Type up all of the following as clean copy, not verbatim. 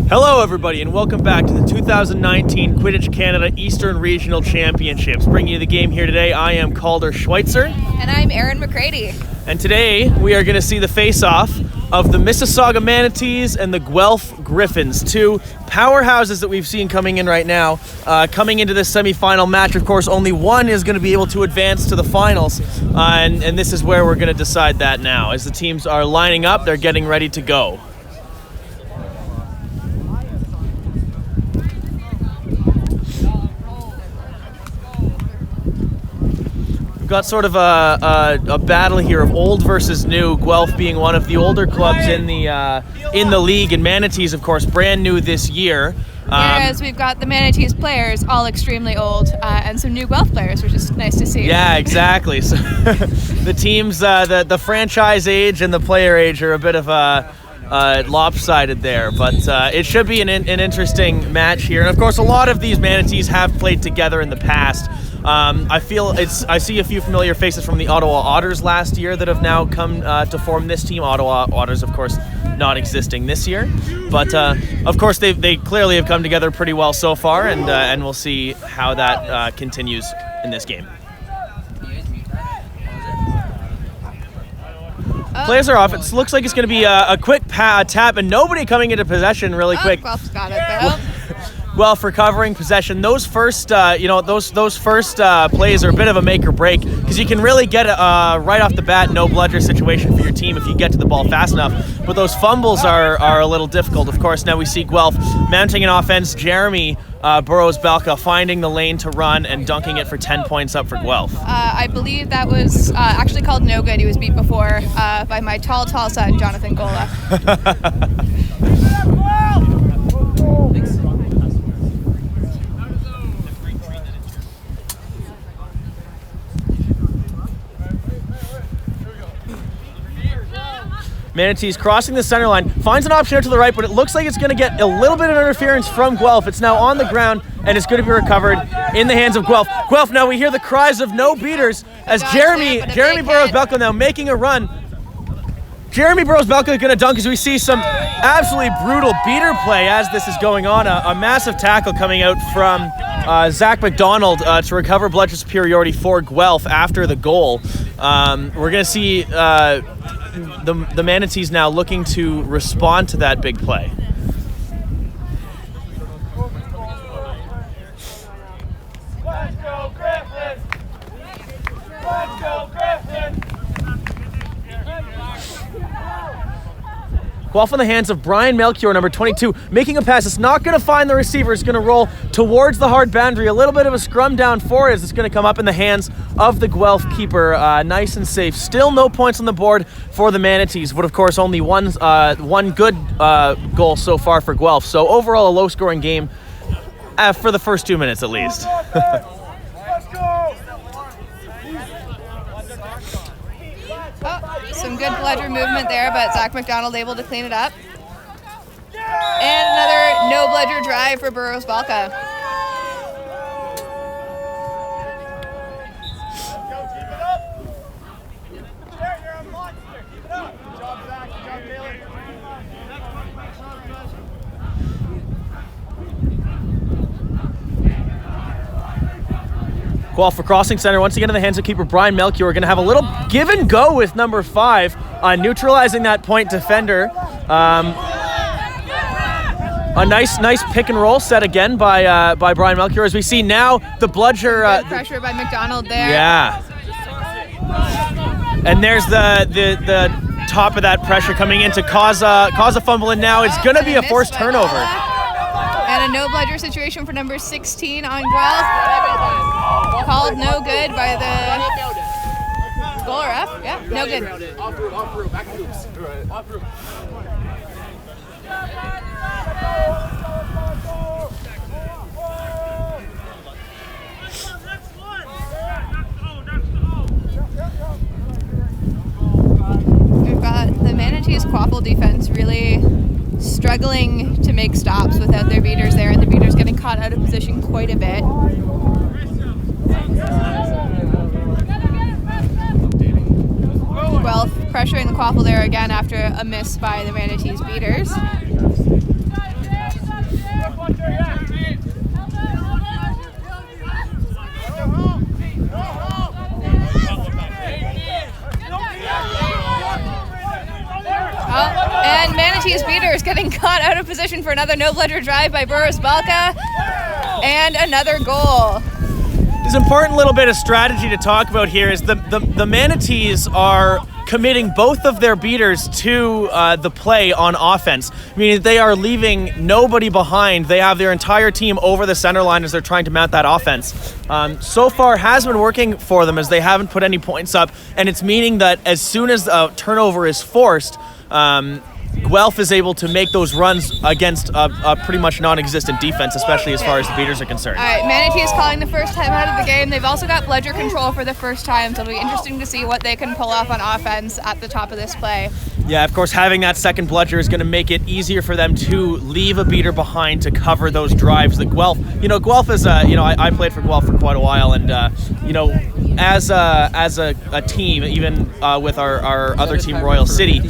Hello everybody and welcome back to the 2019 Quidditch Canada Eastern Regional Championships. Bringing you the game here today, I am Calder Schweitzer. And I'm Erin McCready. And today we are going to see the face-off of the Mississauga Manatees and the Guelph Gryphons, two powerhouses that we've seen coming in right now. Coming into this semi-final match, of course, only one is going to be able to advance to the finals, and this is where we're going to decide that now. As the teams are lining up, they're getting ready to go. We've got sort of a battle here of old versus new. Guelph being one of the older clubs in the league, and Manatees, of course, brand new this year. Whereas we've got the Manatees players all extremely old, and some new Guelph players, which is nice to see. Yeah, exactly. So the teams, the franchise age and the player age are a bit of lopsided there, but it should be an interesting match here. And of course, a lot of these Manatees have played together in the past. I see a few familiar faces from the Ottawa Otters last year that have now come to form this team. Ottawa Otters, of course, not existing this year, but of course they clearly have come together pretty well so far, and we'll see how that continues in this game. Players are off. It looks like it's going to be a quick tap, and nobody coming into possession really quick. Guelph's got it though. Guelph recovering possession. Those first, those first plays are a bit of a make or break, because you can really get right off the bat no bludger situation for your team if you get to the ball fast enough. But those fumbles are a little difficult. Of course, now we see Guelph mounting an offense. Jeremy Burrows-Belka finding the lane to run and dunking it for 10 points up for Guelph. I believe that was actually called no good. He was beat before by my tall son, Jonathan Gola. Manatees crossing the center line, finds an option out to the right, but it looks like it's going to get a little bit of interference from Guelph. It's now on the ground, and it's going to be recovered in the hands of Guelph. Guelph, now we hear the cries of no beaters as Jeremy Burrows-Belka now making a run. Jeremy Burrows-Belka is going to dunk as we see some absolutely brutal beater play as this is going on. A massive tackle coming out from Zach McDonald to recover bludger superiority for Guelph after the goal. We're going to see the Manatees now looking to respond to that big play. Let's go Gryphons! Let's go Gryphons! Guelph in the hands of Brian Melchior, number 22, making a pass. It's not going to find the receiver. It's going to roll towards the hard boundary. A little bit of a scrum down for it as it's going to come up in the hands of the Guelph keeper. Nice and safe. Still no points on the board for the Manatees, but of course only one good goal so far for Guelph. So overall a low-scoring game for the first 2 minutes at least. Some good bludger movement there, but Zach McDonald able to clean it up. And another no bludger drive for Burrows-Belka. Guelph for crossing center once again in the hands of keeper Brian Melchior. We're going to have a little give and go with number 5, neutralizing that point defender. A nice pick and roll set again by Brian Melchior as we see now the bludger. Good pressure by McDonald there. Yeah. And there's the top of that pressure coming in to cause a fumble, and now it's going to be a forced turnover. And a no bludger situation for number 16 on Guelph. Called no good by the goal ref. Yeah, no good. Off room, back loops. Off room. We've got the Manatees quaffle defense really struggling to make stops without their beaters there, and the beaters getting caught out of position quite a bit. Guelph pressuring the quaffle there again after a miss by the Manatees beaters. being caught out of position for another no-bludger drive by Burroughs Balka, and another goal. There's an important little bit of strategy to talk about here is the Manatees are committing both of their beaters to the play on offense, meaning they are leaving nobody behind. They have their entire team over the center line as they're trying to mount that offense. So far has been working for them as they haven't put any points up, and it's meaning that as soon as a turnover is forced, Guelph is able to make those runs against a pretty much non-existent defense, especially as far as the beaters are concerned. All right, Manatees calling the first time out of the game. They've also got bludger control for the first time, so it'll be interesting to see what they can pull off on offense at the top of this play. Yeah, of course, having that second bludger is going to make it easier for them to leave a beater behind to cover those drives. The Guelph, Guelph is, I played for Guelph for quite a while, and as a team, even with our other team, Royal City,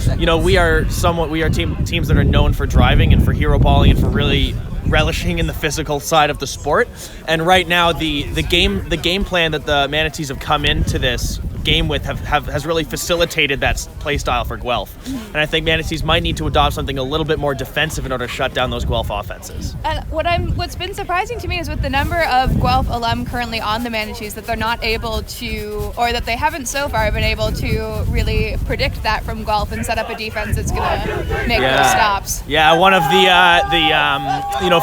we are teams that are known for driving and for hero balling and for really relishing in the physical side of the sport. And right now, the game plan that the Manatees have come into this game with has really facilitated that play style for Guelph. And I think Manatees might need to adopt something a little bit more defensive in order to shut down those Guelph offenses. And what's been surprising to me is with the number of Guelph alum currently on the Manatees that they're not able to, or that they haven't so far been able to really predict that from Guelph and set up a defense that's going to make those stops. Yeah, one of the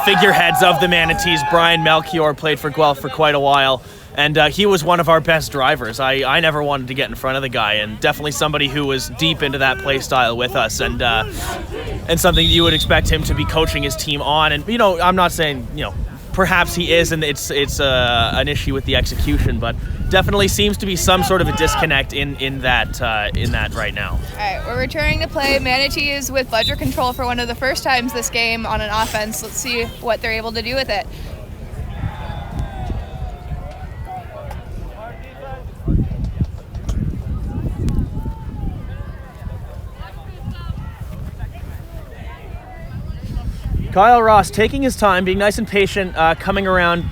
figureheads of the Manatees, Brian Melchior, played for Guelph for quite a while. And he was one of our best drivers. I never wanted to get in front of the guy, and definitely somebody who was deep into that play style with us, and something you would expect him to be coaching his team on. And I'm not saying perhaps he is, and it's an issue with the execution, but definitely seems to be some sort of a disconnect in that right now. All right, we're returning to play. Manatees with bludger control for one of the first times this game on an offense. Let's see what they're able to do with it. Kyle Ross taking his time, being nice and patient, coming around,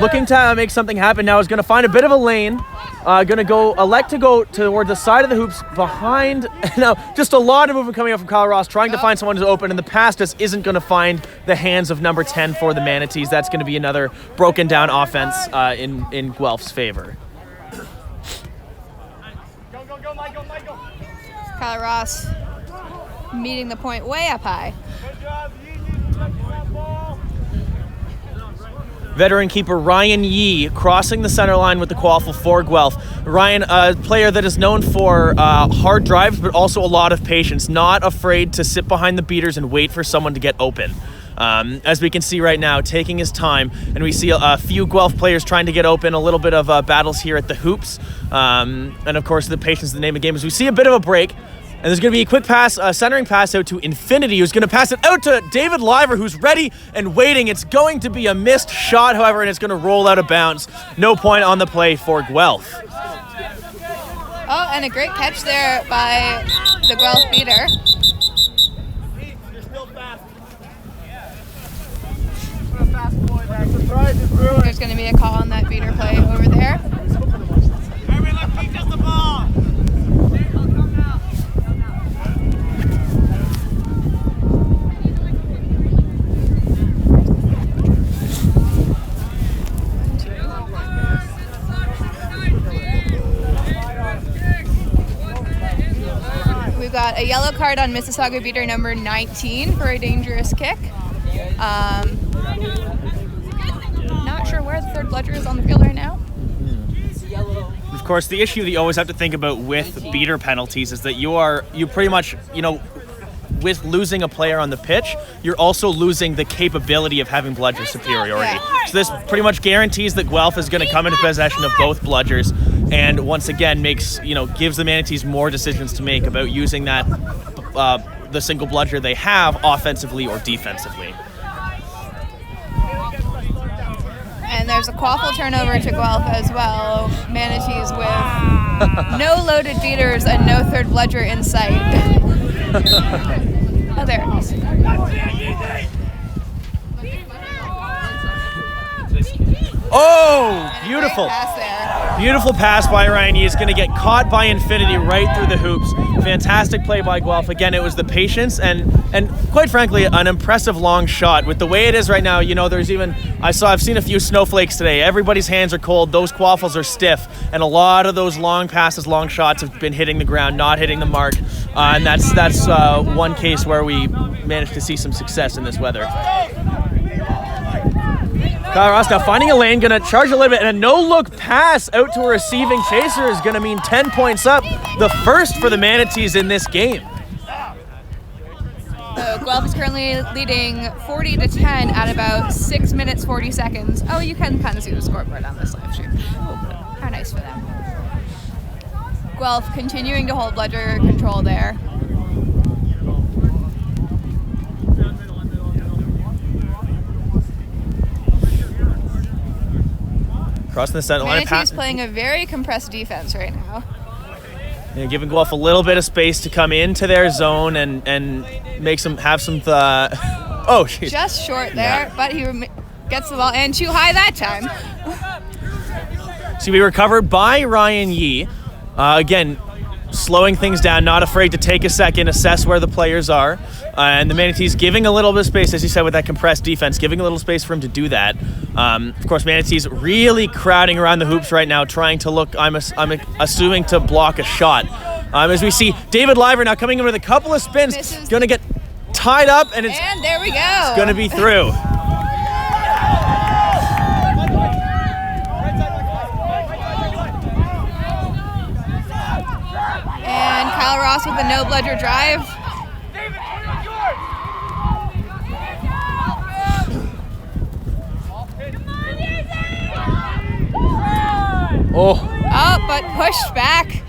looking to make something happen. Now is going to find a bit of a lane, going to elect to go toward the side of the hoops behind. Now, just a lot of movement coming up from Kyle Ross, trying to find someone who's open, and the pass just isn't going to find the hands of number 10 for the Manatees. That's going to be another broken down offense in Guelph's favor. Go, Michael. Kyle Ross meeting the point way up high. Good job, that ball. Veteran keeper Ryan Yee crossing the center line with the quaffle for Guelph. Ryan, a player that is known for hard drives, but also a lot of patience, not afraid to sit behind the beaters and wait for someone to get open. As we can see right now, taking his time, and we see a few Guelph players trying to get open, a little bit of battles here at the hoops, and of course the patience is the name of the game. As we see a bit of a break, and there's going to be a quick pass, centering pass out to Infinity, who's going to pass it out to David Liver, who's ready and waiting. It's going to be a missed shot, however, and it's going to roll out of bounds. No point on the play for Guelph. Oh, and a great catch there by the Guelph beater. You're still fast. Put a fast boy there. Surprise is brewing. There's going to be a call on that beater play over there. Everybody look, he does the ball. We've got a yellow card on Mississauga beater number 19 for a dangerous kick. Not sure where the third bludger is on the field right now. Of course, the issue that you always have to think about with beater penalties is that you pretty much, with losing a player on the pitch, you're also losing the capability of having bludger superiority. Yeah. So this pretty much guarantees that Guelph is going to come into possession of both bludgers, and once again gives the Manatees more decisions to make about using that the single bludger they have offensively or defensively. And there's a quaffle turnover to Guelph as well. Manatees with no loaded beaters and no third bludger in sight. Oh, there it is. Oh, beautiful. Great pass there. Beautiful pass by Ryan Yee. Is going to get caught by Infinity right through the hoops. Fantastic play by Guelph. Again, it was the patience and quite frankly, an impressive long shot. With the way it is right now, you know, there's even, I've seen a few snowflakes today. Everybody's hands are cold. Those quaffles are stiff. And a lot of those long passes, long shots have been hitting the ground, not hitting the mark. And that's one case where we managed to see some success in this weather. Kyle Ross now finding a lane, gonna charge a little bit, and a no-look pass out to a receiving chaser is gonna mean 10 points up, the first for the Manatees in this game. So Guelph is currently leading 40-10 at about 6 minutes 40 seconds. Oh, you can kind of see the scoreboard on this live stream. How nice for them. Guelph continuing to hold ledger control there. Crossing the center line. Manatees playing a very compressed defense right now. And giving Guelph a little bit of space to come into their zone and make some oh, geez. Just short there, but he gets the ball and too high that time. So we recovered by Ryan Yee. Again, slowing things down, not afraid to take a second, assess where the players are. And the Manatees giving a little bit of space, as you said, with that compressed defense, giving a little space for him to do that. Of course, Manatees really crowding around the hoops right now, trying to look, I'm assuming, to block a shot. As we see David Liver now coming in with a couple of spins, going to get tied up, and there we go. It's going to be through. And Kyle Ross with a no-bludger drive. Oh, but pushed back.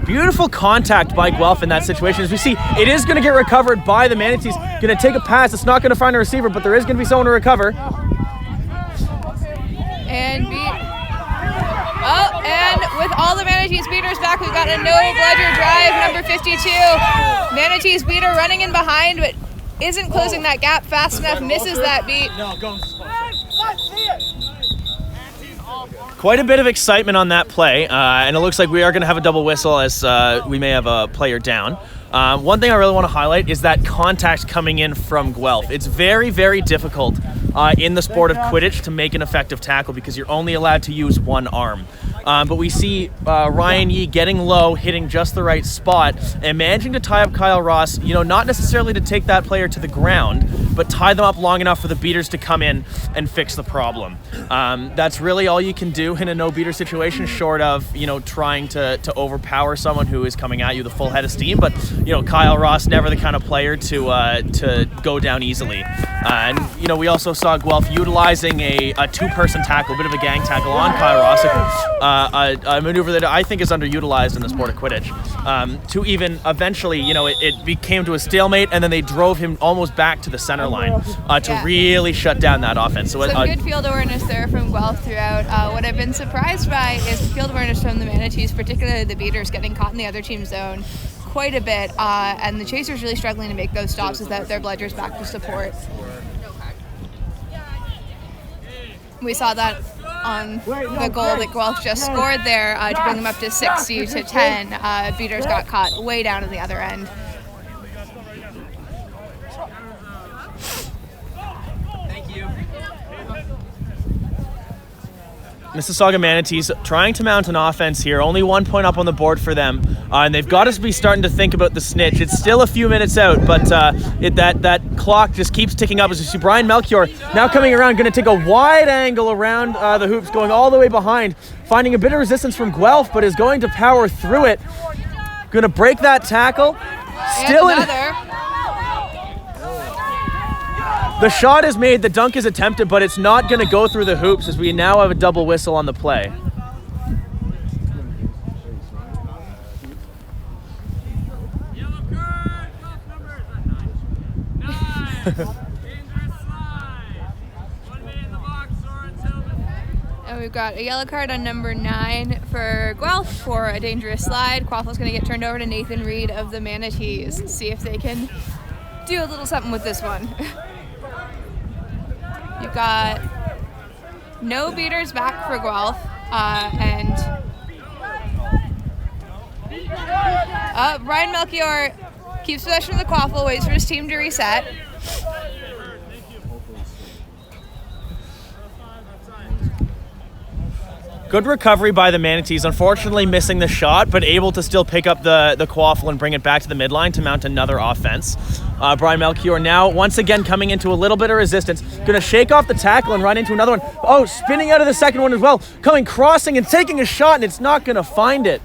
Beautiful contact by Guelph in that situation. As we see, it is going to get recovered by the Manatees. Going to take a pass. It's not going to find a receiver, but there is going to be someone to recover. And with all the Manatees beaters back, we've got a no-bludger drive, number 52. Manatees beater running in behind, but isn't closing that gap fast enough, misses that beat. Quite a bit of excitement on that play, and it looks like we are going to have a double whistle as we may have a player down. One thing I really want to highlight is that contact coming in from Guelph. It's very, very difficult in the sport of Quidditch to make an effective tackle because you're only allowed to use one arm. But we see Ryan Yee getting low, hitting just the right spot, and managing to tie up Kyle Ross, you know, not necessarily to take that player to the ground, but tie them up long enough for the beaters to come in and fix the problem. That's really all you can do in a no-beater situation, short of, you know, trying to overpower someone who is coming at you with a full head of steam. But, you know, Kyle Ross, never the kind of player to go down easily. And, you know, we also saw Guelph utilizing a two-person tackle, a bit of a gang tackle on Kyle Ross, a maneuver that I think is underutilized in the sport of Quidditch, to even eventually, you know, it became to a stalemate, and then they drove him almost back to the center line to really shut down that offense. So some good field awareness there from Guelph throughout. What I've been surprised by is the field awareness from the Manatees, particularly the beaters, getting caught in the other team's zone quite a bit, and the chasers really struggling to make those stops without their bludgers back to support. We saw that on the goal that Guelph just scored there to bring them up to 60-10. Beaters got caught way down in the other end. Mississauga Manatees trying to mount an offense here. Only 1 point up on the board for them. And they've got to be starting to think about the snitch. It's still a few minutes out, but that clock just keeps ticking up. As you see Brian Melchior now coming around, going to take a wide angle around the hoops, going all the way behind, finding a bit of resistance from Guelph, but is going to power through it. Going to break that tackle. Still in. The shot is made, the dunk is attempted, but it's not going to go through the hoops as we now have a double whistle on the play. And we've got a yellow card on number 9 for Guelph for a dangerous slide. Quaffle's going to get turned over to Nathan Reed of the Manatees. See if they can do a little something with this one. You've got No beaters back for Guelph, and Brian Melchior keeps possession of the quaffle, waits for his team to reset. Good recovery by the Manatees, unfortunately missing the shot, but able to still pick up the quaffle and bring it back to the midline to mount another offense. Brian Melchior now once again coming into a little bit of resistance. Going to shake off the tackle and run into another one. Oh, spinning out of the second one as well. Coming, crossing, and taking a shot, and it's not going to find it.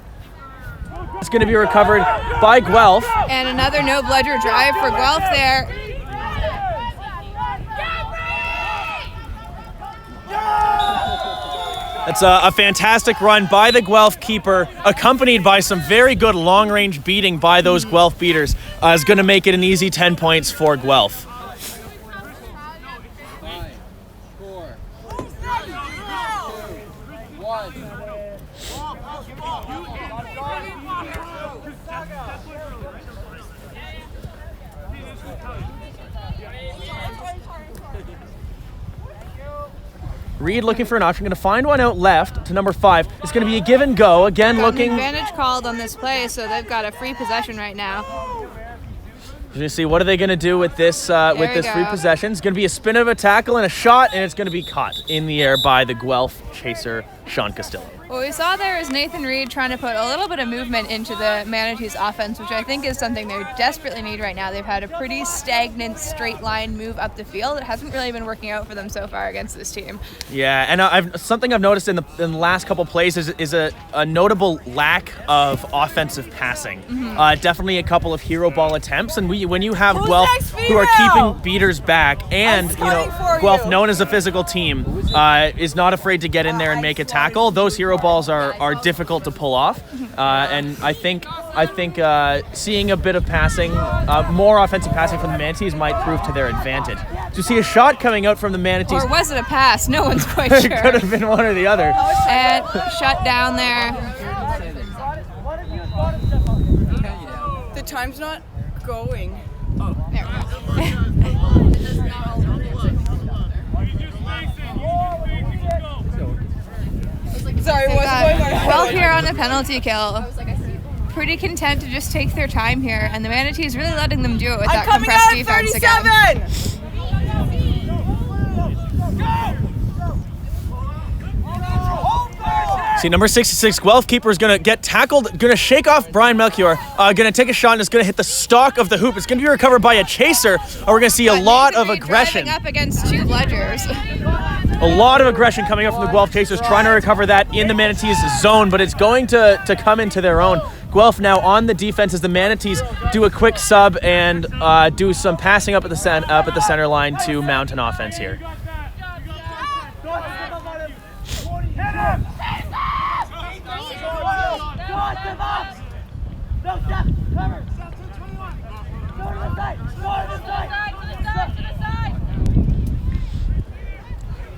It's going to be recovered by Guelph. And another no bludger drive for Guelph there. It's a fantastic run by the Guelph keeper, accompanied by some very good long-range beating by those Guelph beaters. Is going to make it an easy 10 points for Guelph. 5, 4, 3, 2, 1. Reed looking for an option, going to find one out left to number 5. It's going to be a give and go. Again, Got looking. an advantage called on this play, so they've got a free possession right now. You're going to see what are they going to do with this free possession. It's going to be a spin of a tackle and a shot, and it's going to be caught in the air by the Guelph chaser, Sean Castillo. What we saw there is Nathan Reed trying to put a little bit of movement into the Manatees offense, which I think is something they desperately need right now. They've had a pretty stagnant straight line move up the field. It hasn't really been working out for them so far against this team. Yeah, and something I've noticed in the last couple plays is a notable lack of offensive passing. Definitely a couple of hero ball attempts, and when you have Guelph who are keeping beaters back, and Guelph, known as a physical team, is not afraid to get in there and make a tackle. Those hero balls are difficult to pull off, and I think seeing a bit of passing, more offensive passing from the Manatees might prove to their advantage. To see a shot coming out from the Manatees, Or was it a pass? No one's quite it sure. could have been one or the other. And shut down there. The time's not going. There we go. Sorry, They what's going got on? Guelph here on a penalty kill. Pretty content to just take their time here, and the Manatees really letting them do it with that Coming compressed out at defense again. 37! See, number 66, Guelph keeper is going to get tackled, going to shake off Brian Melchior, going to take a shot, and it's going to hit the stalk of the hoop. It's going to be recovered by a chaser, and we're going to see a lot of aggression. Driving up against two bludgers. A lot of aggression coming up from the Guelph Chasers, trying to recover that in the Manatees' zone, but it's going to come into their own. Guelph now on the defense as the Manatees do a quick sub and do some passing up at the center line to mount an offense here.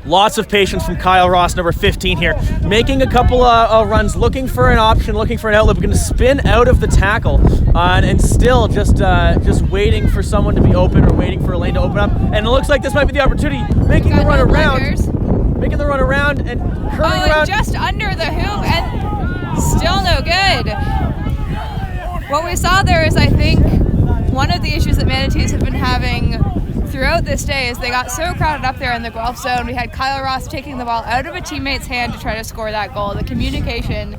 Lots of patience from Kyle Ross, number 15 here, making a couple runs, looking for an option, looking for an outlet. We're going to spin out of the tackle, and still just waiting for someone to be open or waiting for a lane to open up. And it looks like this might be the opportunity, making the run around and curling around. And just under the hoop, and still no good. What we saw there is, I think, one of the issues that Manatees have been having throughout this day is they got so crowded up there in the Guelph zone. We had Kyle Ross taking the ball out of a teammate's hand to try to score that goal. The communication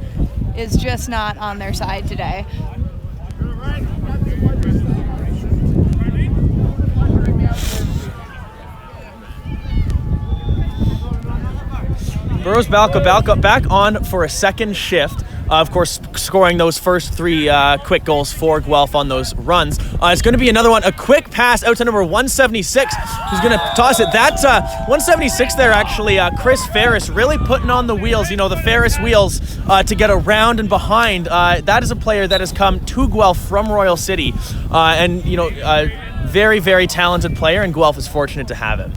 is just not on their side today. Burroughs Balco back on for a second shift. Of course, scoring those first three quick goals for Guelph on those runs. It's going to be another one, a quick pass out to number 176, who's going to toss it. That's 176 there, actually. Chris Ferris really putting on the wheels, the Ferris wheels, to get around and behind. That is a player that has come to Guelph from Royal City, and a very, very talented player, and Guelph is fortunate to have him.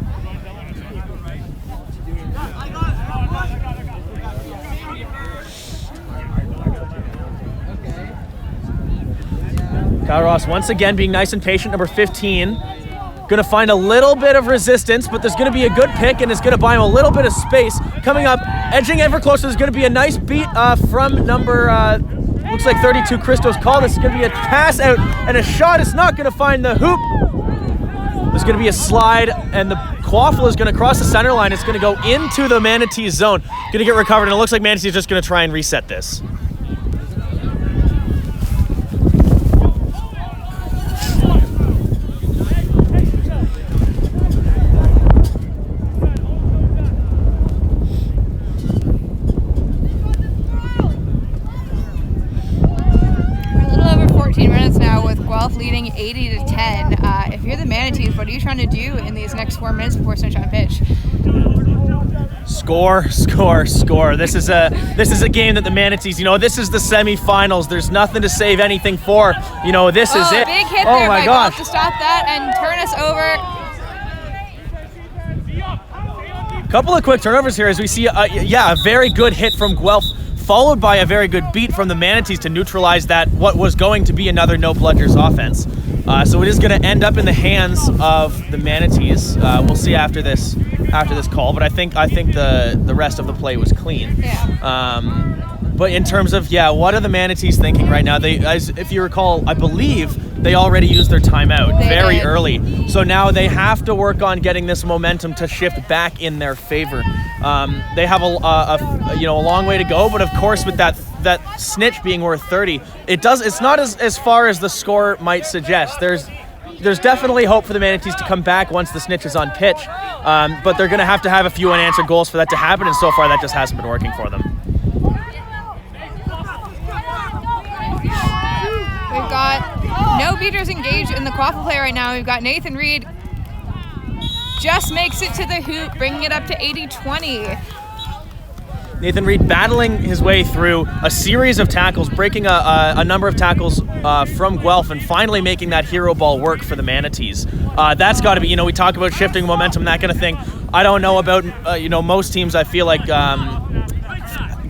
Kyle Ross once again being nice and patient, number 15. Going to find a little bit of resistance, but there's going to be a good pick, and it's going to buy him a little bit of space. Coming up, edging ever closer, there's going to be a nice beat from number, looks like 32, Christo's call. This is going to be a pass out and a shot. It's not going to find the hoop. There's going to be a slide, and the quaffle is going to cross the center line. It's going to go into the Manatees zone. Going to get recovered, and it looks like Manatees is just going to try and reset this. Guelph leading 80-10. If you're the Manatees, what are you trying to do in these next 4 minutes before switch on pitch? Score, score, score. This is a game that the Manatees, this is the semifinals. There's nothing to save anything for. This is it. Big hit oh there my by gosh. Guelph to stop that and turn us over. Couple of quick turnovers here as we see, a very good hit from Guelph, followed by a very good beat from the Manatees to neutralize what was going to be another no bludgers offense. So it is going to end up in the hands of the Manatees. We'll see after this call, but I think the rest of the play was clean. Yeah. But in terms of what are the Manatees thinking right now? If you recall, I believe they already used their timeout very early. So now they have to work on getting this momentum to shift back in their favor. They have a long way to go, but of course with that snitch being worth 30, it's not as far as the score might suggest. There's definitely hope for the Manatees to come back once the snitch is on pitch, but they're going to have a few unanswered goals for that to happen, and so far that just hasn't been working for them. We've got no beaters engaged in the quaffle play right now. We've got Nathan Reed just makes it to the hoop, bringing it up to 80-20. Nathan Reed battling his way through a series of tackles, breaking a number of tackles from Guelph, and finally making that hero ball work for the Manatees. That's got to be, we talk about shifting momentum, that kind of thing. I don't know about, most teams I feel like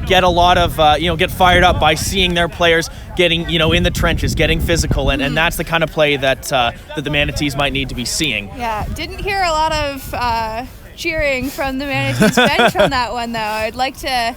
get a lot of, get fired up by seeing their players getting, in the trenches, getting physical, and that's the kind of play that the Manatees might need to be seeing. Yeah, didn't hear a lot of cheering from the Manatees bench on that one, though. I'd like to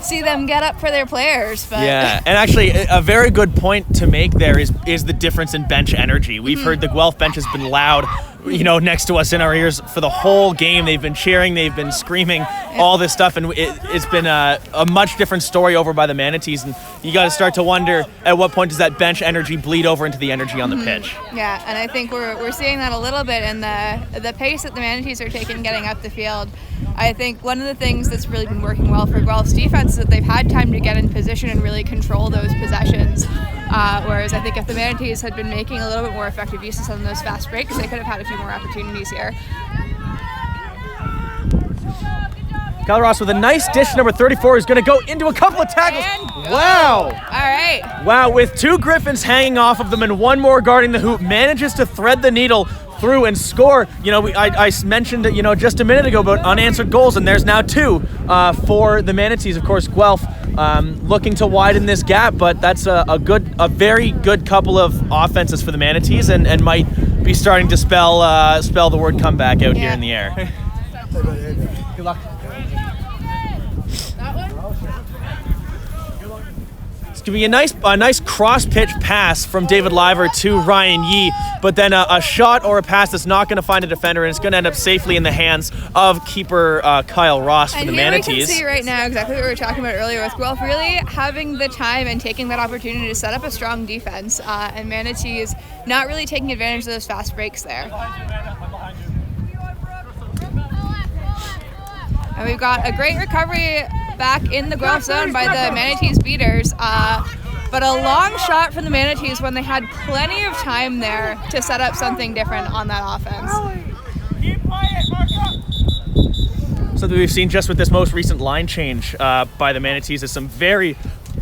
see them get up for their players. But yeah, and actually a very good point to make there is the difference in bench energy. We've heard the Guelph bench has been loud, next to us in our ears for the whole game. They've been cheering, they've been screaming, all this stuff, and it's been a much different story over by the Manatees, and you got to start to wonder at what point does that bench energy bleed over into the energy on the pitch. Yeah, and I think we're seeing that a little bit in the pace that the Manatees are taking getting up the field. I think one of the things that's really been working well for Guelph's defense is that they've had time to get in position and really control those possessions. Whereas I think if the Manatees had been making a little bit more effective use of some of those fast breaks, they could have had a few more opportunities here. Kyle Ross with a nice dish, number 34, is going to go into a couple of tackles. Wow. All right. Wow, with 2 Gryphons hanging off of them and 1 more guarding the hoop, manages to thread the needle through and score. I mentioned just a minute ago about unanswered goals, and there's now 2 for the Manatees. Of course, Guelph looking to widen this gap, but that's a very good couple of offenses for the Manatees, and might be starting to spell the word comeback out here in the air. Good luck. It's going to be a nice cross-pitch pass from David Liver to Ryan Yee, but then a shot or a pass that's not going to find a defender, and it's going to end up safely in the hands of keeper Kyle Ross for the Manatees. And here we can see right now exactly what we were talking about earlier with Guelph really having the time and taking that opportunity to set up a strong defense, and Manatees not really taking advantage of those fast breaks there. And we've got a great recovery back in the Guelph zone by the Manatees beaters, but a long shot from the Manatees when they had plenty of time there to set up something different on that offense. Something we've seen just with this most recent line change by the Manatees is some very,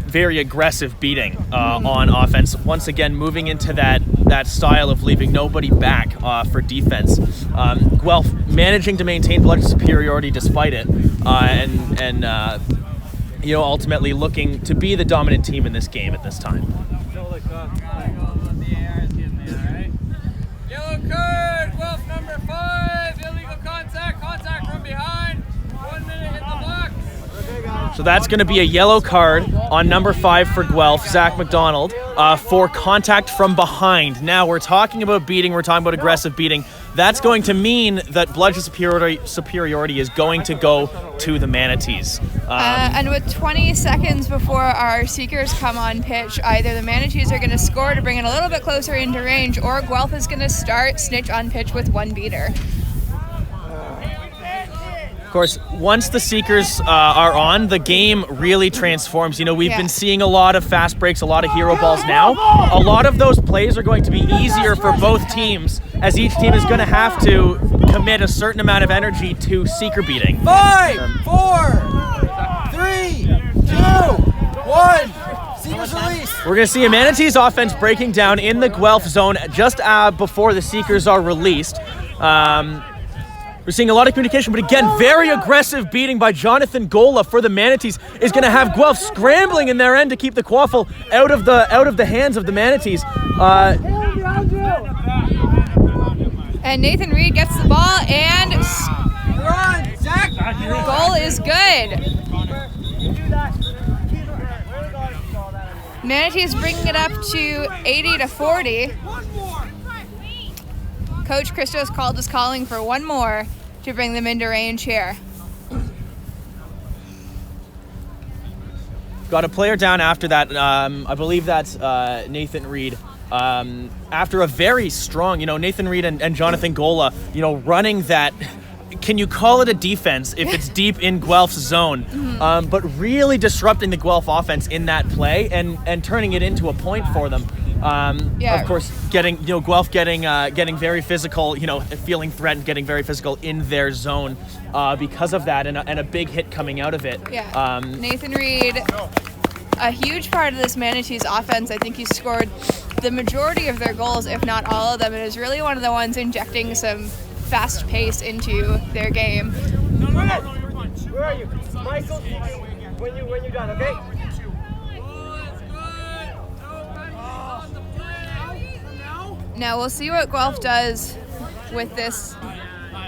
very aggressive beating on offense. Once again, moving into that style of leaving nobody back for defense. Guelph managing to maintain blood superiority despite it, and ultimately looking to be the dominant team in this game at this time. Yellow card, Guelph number So that's going to be a yellow card on number 5 for Guelph, Zach McDonald, for contact from behind. Now, we're talking about beating, we're talking about aggressive beating. That's going to mean that bludgeon superiority is going to go to the Manatees. And with 20 seconds before our Seekers come on pitch, either the Manatees are going to score to bring it a little bit closer into range, or Guelph is going to start Snitch on pitch with 1 beater. Of course, once the Seekers are on, the game really transforms. You know, we've been seeing a lot of fast breaks, a lot of hero balls now. A lot of those plays are going to be easier for both teams, as each team is going to have to commit a certain amount of energy to Seeker beating. 5, 4, 3, 2, 1. Seekers release. We're going to see a Manatees offense breaking down in the Guelph zone just before the Seekers are released. We're seeing a lot of communication, but again, very aggressive beating by Jonathan Gola for the Manatees is going to have Guelph scrambling in their end to keep the quaffle out of the hands of the Manatees. And Nathan Reed gets the ball, and Run, Zach. goal is good. Manatees bringing it up to 80-40. Coach Christos Cald is calling for 1 more to bring them into range here. Got a player down after that. I believe that's Nathan Reed. After a very strong, Nathan Reed and Jonathan Gola, running that. Can you call it a defense if it's deep in Guelph's zone? But really disrupting the Guelph offense in that play and turning it into a point for them. Of course, Guelph getting very physical, feeling threatened, getting very physical in their zone because of that, and a big hit coming out of it. Nathan Reed, a huge part of this Manatees offense. I think he scored the majority of their goals, if not all of them, and is really one of the ones injecting some fast pace into their game. Where are you? Michael, when you're done, okay? Now we'll see what Guelph does with this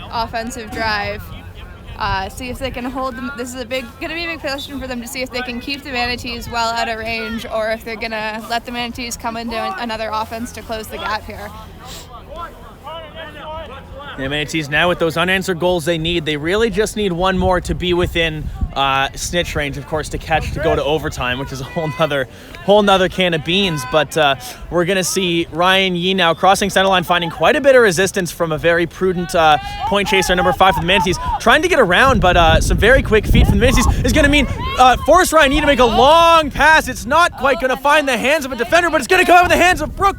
offensive drive. See if they can hold them. This is going to be a big question for them to see if they can keep the Manatees well out of range, or if they're going to let the Manatees come into another offense to close the gap here. The Manatees now with those unanswered goals they need. They really just need 1 more to be within snitch range, of course, to go to overtime, which is a whole nother can of beans. But we're going to see Ryan Yee now crossing center line, finding quite a bit of resistance from a very prudent point chaser, number 5 for the Manatees. Trying to get around, but some very quick feet from the Manatees is going to mean force Ryan Yee to make a long pass. It's not quite going to find the hands of a defender, but it's going to come out in the hands of Brooke.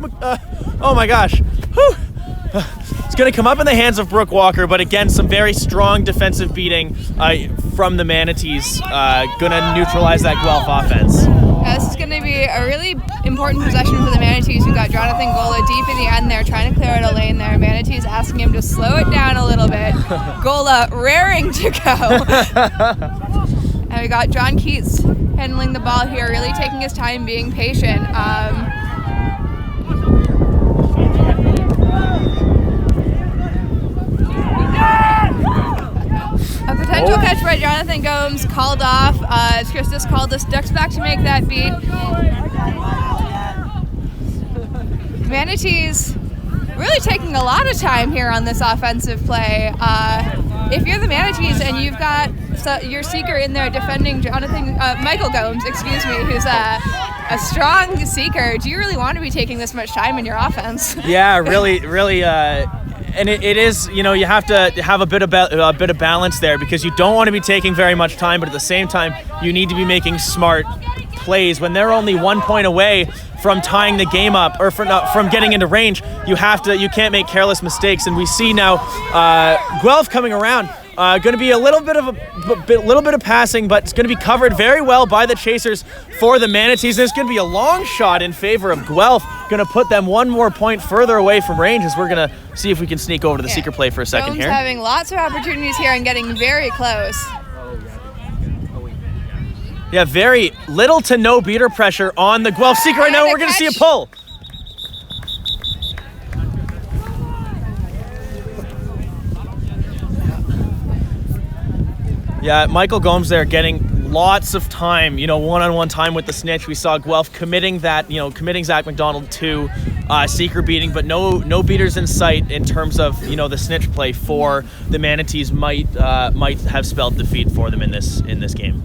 Oh my gosh. Whew. It's going to come up in the hands of Brooke Walker, but again, some very strong defensive beating from the Manatees. Going to neutralize that Guelph offense. This is going to be a really important possession for the Manatees. We've got Jonathan Gola deep in the end there, trying to clear out a lane there. Manatees asking him to slow it down a little bit. Gola raring to go. And we got John Keats handling the ball here, really taking his time, being patient. A potential catch by Jonathan Gomes called off. Christus called us ducks back to make that beat. Manatees really taking a lot of time here on this offensive play. If you're the Manatees and you've got your seeker in there defending Michael Gomes, who's a strong seeker, do you really want to be taking this much time in your offense? Yeah, really. And it is, you have to have a bit of balance there, because you don't want to be taking very much time, but at the same time, you need to be making smart plays. When they're only 1 point away from tying the game up, or from getting into range, you can't make careless mistakes. And we see now Guelph coming around. Going to be a little bit of passing, but it's going to be covered very well by the chasers for the Manatees. There's going to be a long shot in favor of Guelph, going to put them 1 more point further away from range, as we're going to see if we can sneak over to the seeker play for a second Gomes here. Having lots of opportunities here and getting very close. Yeah, very little to no beater pressure on the Guelph seeker right now. We're going to see a pull. Yeah, Michael Gomes there getting lots of time, one-on-one time with the snitch. We saw Guelph committing Zach McDonald to seeker beating, but no beaters in sight in terms of the snitch play for the Manatees might have spelled defeat for them in this game.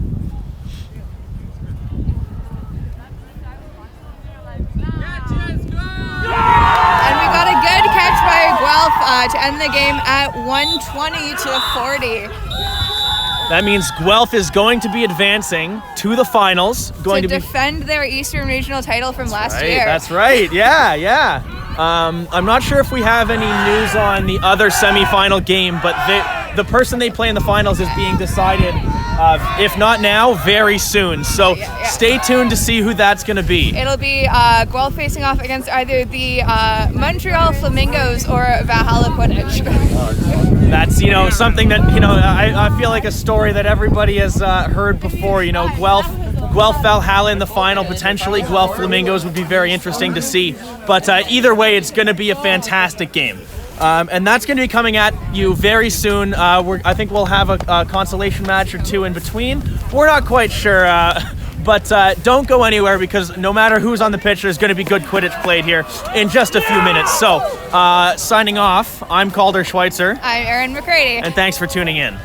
And we got a good catch by Guelph to end the game at 120-40. That means Guelph is going to be advancing to the finals. To defend their Eastern Regional title from last year. That's right. Yeah. I'm not sure if we have any news on the other semifinal game, but the person they play in the finals is being decided, if not now, very soon. So stay tuned to see who that's going to be. It'll be Guelph facing off against either the Montreal Flamingos or Valhalla Quidditch. That's something that I feel like a story that everybody has heard before. Guelph Valhalla in the final, potentially Guelph Flamingos would be very interesting to see. But either way, it's going to be a fantastic game. And that's going to be coming at you very soon. I think we'll have a consolation match or two in between. We're not quite sure. But don't go anywhere, because no matter who's on the pitch, there's going to be good Quidditch played here in just a few minutes. So signing off, I'm Calder Schweitzer. I'm Erin McCready. And thanks for tuning in.